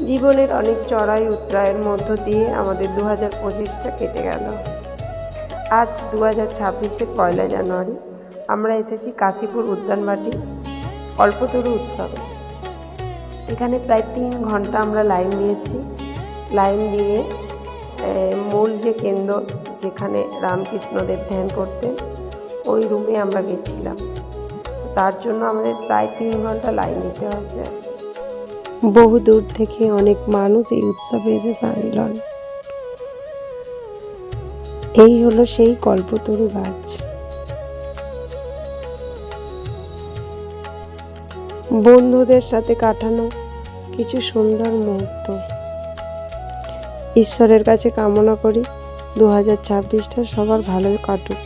জীবনের অনেক চড়াই উতরাইয়ের মধ্য দিয়ে আমাদের 2025টা কেটে গেল। আজ 2026-এর 1 জানুয়ারি আমরা এসেছি কাশীপুর উদ্যানবাটি কল্পতরু উৎসবে। এখানে প্রায় 3 ঘন্টা আমরা লাইন দিয়েছি। লাইন দিয়ে মূল যে কেন্দ্র যেখানে রামকৃষ্ণদেব ধ্যান করতেন ওই রুমে আমরা গেছিলাম। তো তার জন্য আমাদের প্রায় 3 ঘন্টা লাইন দিতে হয়েছে। বহু দূর থেকে অনেক মানুষ এই উৎসবে এসে সামিল হন। এই হলো সেই কল্পতরু গাছ। বন্ধুদের সাথে কাটানো কিছু সুন্দর মুহূর্ত। ঈশ্বরের কাছে কামনা করি 2026টা সবার ভালোই কাটুক।